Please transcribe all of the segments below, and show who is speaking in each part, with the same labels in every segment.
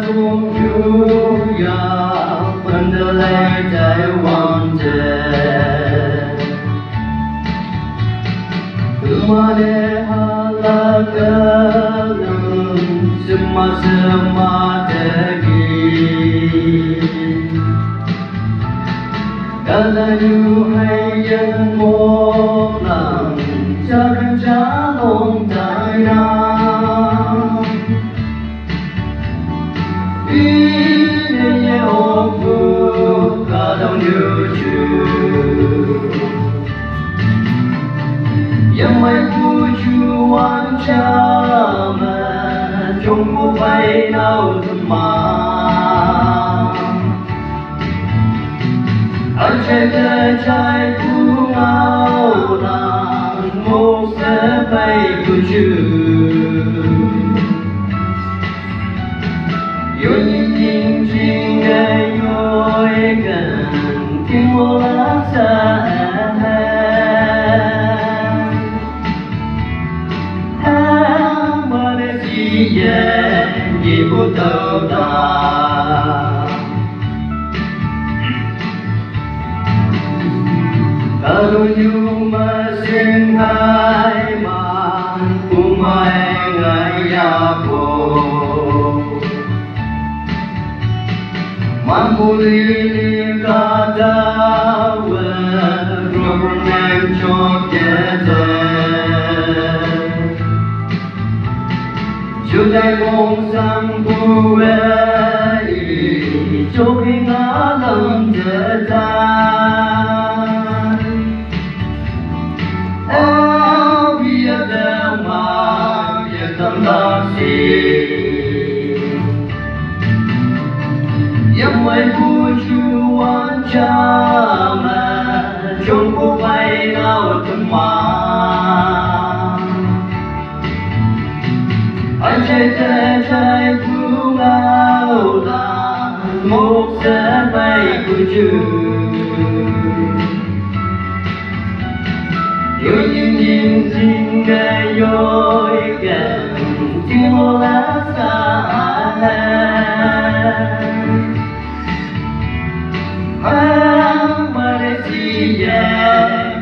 Speaker 1: 中有呀分得来在望着Kemana halakalam semasa degi Kalau hayang molang jangan jalong daerah Ini ye oku kalau jujur Yang mai tujuan zaman Jumpa final teman Ajar cai bunga lang Một sampai tujuh Yêu nhìn nhìn chính ngày ngồi gần Tiếng mô lá xa Ibu tahu tak Kalau you masing hai man Umay ngayapo Mamuli kadawa Robrang chokete Julai mong sang buhay Joking alam detan Oh, biar damai, biar terlasih Yang mai tujuan zaman Jumpa final teman Ajar bunga lang Một sampai tujuh Yêu nhìn nhìn chính ngày dối gần Tiếng mô lá xa Malaysia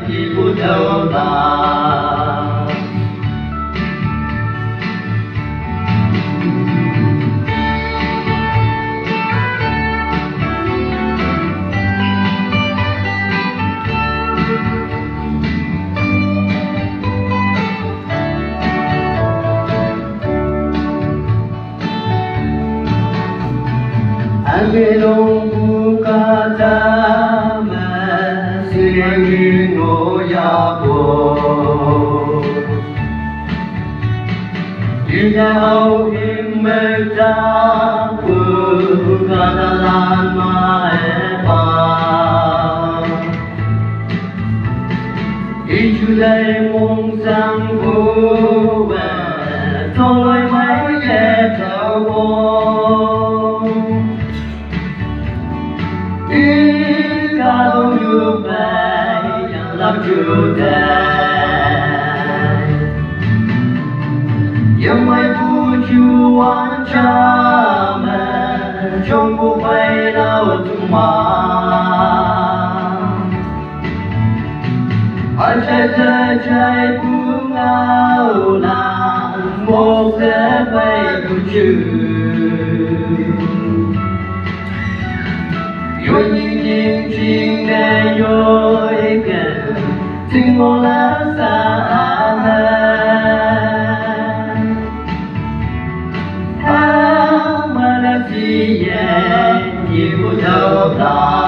Speaker 1: Ibu tahu tak Angelong buka taman Singin ngoyapo Inau himmedapu Kadalan maepang Ijulai mong sang buwe Toloi mai ketawong Kalau you baik yang judai Yang mai tujuan zaman Jumpa final teman Ajar bunga lang Một sampai tujuh Yêu nhìn nhìn chính ngày dối gần Tiếng mô lá xa Malaysia Ibu tahu tak